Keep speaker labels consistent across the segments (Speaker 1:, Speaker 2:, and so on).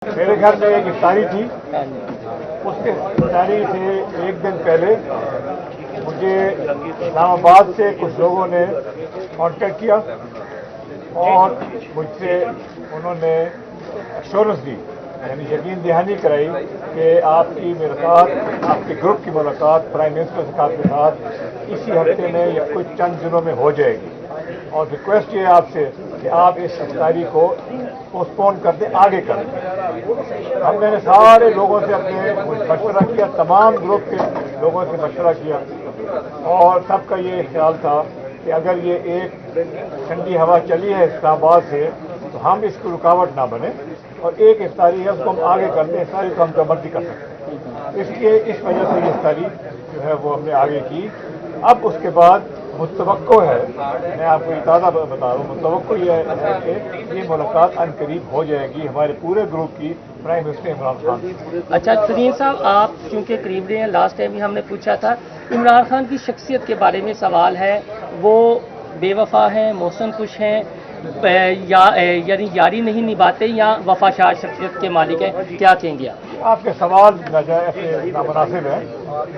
Speaker 1: میرے گھر میں ایک افطاری تھی، اس کے افطاری سے ایک دن پہلے مجھے اسلام آباد سے کچھ لوگوں نے کانٹیکٹ کیا اور مجھ سے انہوں نے ایشورنس دی، یعنی یقین دہانی کرائی کہ آپ کی ملاقات، آپ کے گروپ کی ملاقات پرائم منسٹر صاحب کے ساتھ اسی ہفتے میں یا کچھ چند دنوں میں ہو جائے گی، اور ریکویسٹ یہ ہے آپ سے کہ آپ اس افطاری کو پوسٹ پون کر دیں، آگے کر دیں۔ ہم نے سارے لوگوں سے اپنے مشورہ کیا، تمام گروپ کے لوگوں سے مشورہ کیا، اور سب کا یہ خیال تھا کہ اگر یہ ایک ٹھنڈی ہوا چلی ہے اسلام آباد سے تو ہم اس کو رکاوٹ نہ بنے، اور ایک افطاری ہے اس کو ہم آگے کر دیں، افطاری کو ہم جبرتی کر سکتے ہیں، اس لیے اس وجہ سے یہ افطاری جو ہے وہ ہم نے آگے کی۔ اب اس کے بعد متوقع ہے، میں آپ کو یہ تازہ بتا رہا ہوں، متوقع یہ ہے کہ یہ ملاقات عن قریب ہو جائے گی ہمارے پورے گروپ کی پرائم منسٹر عمران خان سے۔
Speaker 2: اچھا ترین صاحب، آپ چونکہ قریب رہے ہیں، لاسٹ ٹائم بھی ہم نے پوچھا تھا، عمران خان کی شخصیت کے بارے میں سوال ہے، وہ بے وفا ہیں، محسن کش ہیں، یعنی یاری نہیں نبھاتے یا وفا شار شخصیت کے مالک ہیں، کیا کہیں گے آپ؟
Speaker 1: آپ کے سوال نامناسب ہے،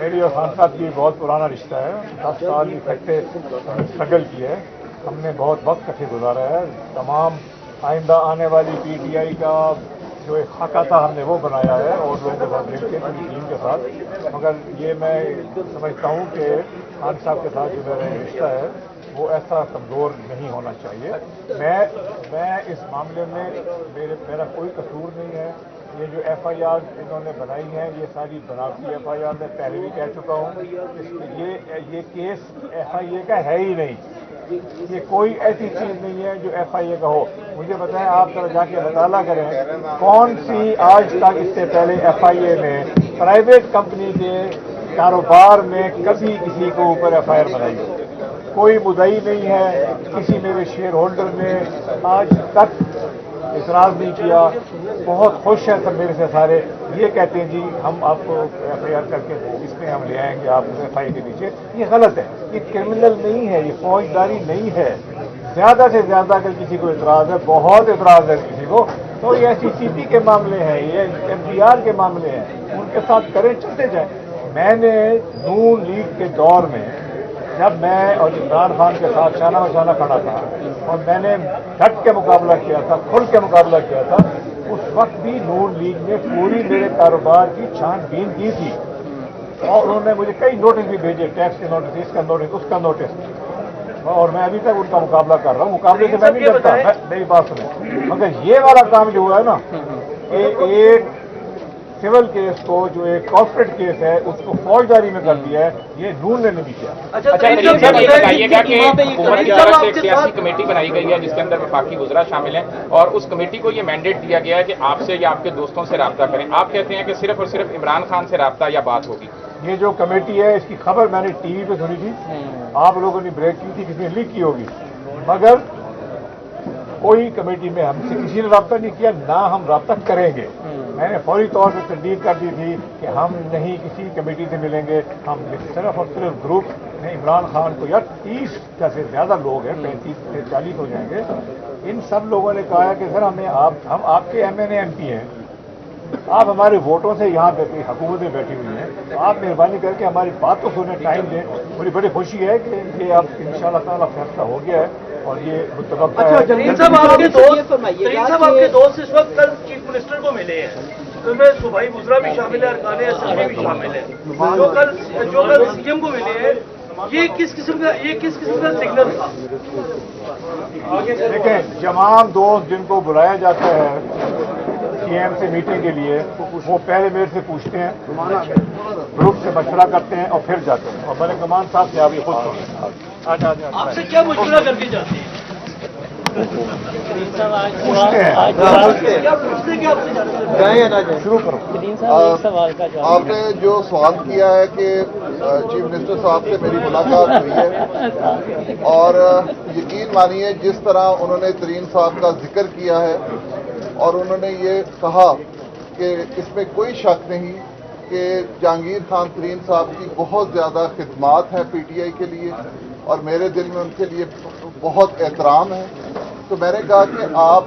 Speaker 1: میری اور خان صاحب کی بہت پرانا رشتہ ہے، 10 سال اکٹھے اسٹرگل کی ہے، ہم نے بہت وقت کٹھے گزارا ہے، تمام آئندہ آنے والی پی ٹی آئی کا جو ایک خاکہ تھا ہم نے وہ بنایا ہے، اور لوگوں کے ساتھ مل کے پوری ٹیم کے ساتھ، مگر یہ میں سمجھتا ہوں کہ خان صاحب کے ساتھ جو میرا رشتہ ہے وہ ایسا کمزور نہیں ہونا چاہیے۔ میں اس معاملے میں میرا کوئی قصور نہیں ہے، یہ جو ایف آئی آر انہوں نے بنائی ہیں یہ ساری بناوٹی ایف آئی آر میں پہلے بھی کہہ چکا ہوں، یہ کیس ایف آئی اے کا ہے ہی نہیں، یہ کوئی ایسی چیز نہیں ہے جو ایف آئی اے کا ہو۔ مجھے بتائیں، آپ ذرا جا کے مطالعہ کریں کون سی آج تک اس سے پہلے ایف آئی اے میں پرائیویٹ کمپنی کے کاروبار میں کبھی کسی کو اوپر ایف آئی آر بنائی ہو؟ کوئی مدعی نہیں ہے، کسی میرے شیئر ہولڈر نے آج تک اعتراض نہیں کیا، بہت خوش ہیں سب میرے سے سارے، یہ کہتے ہیں جی ہم آپ کو ایف آئی آر کر کے اس میں ہم لے آئیں گے آپ ایف آئی کے نیچے۔ یہ غلط ہے، یہ کرمنل نہیں ہے، یہ فوجداری نہیں ہے۔ زیادہ سے زیادہ اگر کسی کو اعتراض ہے، بہت اعتراض ہے کسی کو، تو یہ ایس سی پی کے معاملے ہیں، یہ ایف بی آر کے معاملے ہیں، ان کے ساتھ کریں، چلتے جائیں۔ میں نے نون لیگ کے دور میں جب میں اور عمران خان کے ساتھ شانہ بشانہ کھڑا تھا اور میں نے ڈٹ کے مقابلہ کیا تھا، کھل کے مقابلہ کیا تھا، اس وقت بھی نون لیگ نے پوری میرے کاروبار کی چھان بین کی تھی، اور انہوں نے مجھے کئی نوٹس بھی بھیجے، ٹیکس کے نوٹس، اس کا نوٹس، اس کا نوٹس، اور میں ابھی تک ان کا مقابلہ کر رہا ہوں۔ مقابلے سے میں نہیں ڈرتا، میری بات سنیں، مگر یہ والا کام جو ہوا ہے نا کہ ایک سول کیس کو جو ایک کارپوریٹ کیس ہے اس کو فوجداری میں کر دیا ہے، یہ نون نے نہیں کیا۔
Speaker 3: اچھا یہ بتائیے گا کہ حکومت کی طرف سے ایک سیاسی کمیٹی بنائی گئی ہے جس کے اندر وفاقی وزراء شامل ہیں، اور اس کمیٹی کو یہ مینڈیٹ دیا گیا ہے کہ آپ سے یا آپ کے دوستوں سے رابطہ کریں، آپ کہتے ہیں کہ صرف اور صرف عمران خان سے رابطہ یا بات ہوگی؟
Speaker 1: یہ جو کمیٹی ہے اس کی خبر میں نے ٹی وی پہ سنی تھی، آپ لوگوں نے بریک کی تھی، کسی نے لیک کی ہوگی، مگر کوئی کمیٹی میں ہم سے کسی نے رابطہ نہیں کیا، نہ ہم رابطہ کریں گے۔ میں نے فوری طور پہ تردید کر دی تھی کہ ہم نہیں کسی کمیٹی سے ملیں گے، ہم صرف اور صرف گروپ نے عمران خان کو، یار 30 سے زیادہ لوگ ہیں، 35 سے 40 ہو جائیں گے، ان سب لوگوں نے کہا کہ سر ہم آپ کے M N A M P ہیں، آپ ہمارے ووٹوں سے یہاں پہ حکومت میں بیٹھی ہوئی ہیں، تو آپ مہربانی کر کے ہماری بات تو سنیں، ٹائم دیں۔ مجھے بڑی خوشی ہے کہ یہ اب انشاءاللہ تعالیٰ فیصلہ ہو گیا ہے، اور یہ متوقع ہے۔
Speaker 4: ترین صاحب آپ کے دوست اس وقت کل چیف منسٹر کو ملے ہیں، تو میں صوبائی وزراء بھی شامل ہے، ارکان اسمبلی بھی شامل ہے، جو کل سی ایم کو ملے ہیں، یہ کس قسم کا سگنل تھا؟
Speaker 1: دیکھیں، تمام دوست جن کو بلایا جاتا ہے سی ایم سے میٹنگ کے لیے، وہ پہلے میرے سے پوچھتے ہیں، گروپ سے مشورہ کرتے ہیں اور پھر جاتے ہیں، اور ملک کمان صاحب سے آپ یہ خود سنیں۔
Speaker 4: آپ سے کیا مشورہ کر کے جاتے ہیں؟
Speaker 1: شروع کرو۔
Speaker 5: آپ نے جو سوال کیا ہے کہ چیف منسٹر صاحب سے میری ملاقات ہوئی ہے، اور یقین مانیے جس طرح انہوں نے ترین صاحب کا ذکر کیا ہے اور انہوں نے یہ کہا کہ اس میں کوئی شک نہیں کہ جہانگیر خان ترین صاحب کی بہت زیادہ خدمات ہیں پی ٹی آئی کے لیے، اور میرے دل میں ان کے لیے بہت احترام ہے، تو میں نے کہا کہ آپ